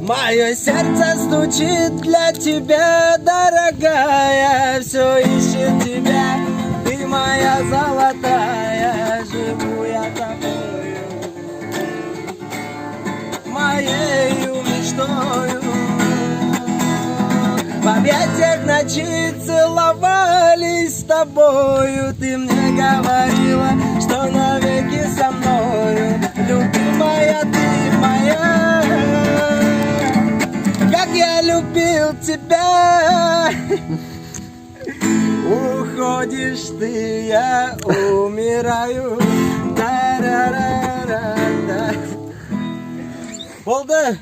Мое сердце стучит для тебя, дорогая, все ищет тебя, ты моя золотая, живу я тобою, моею мечтою. В объятиях ночи целовались с тобою, ты мне говорила, что навеки со мною, любимая ты моя. Как я любил тебя, уходишь ты, я умираю. Болды.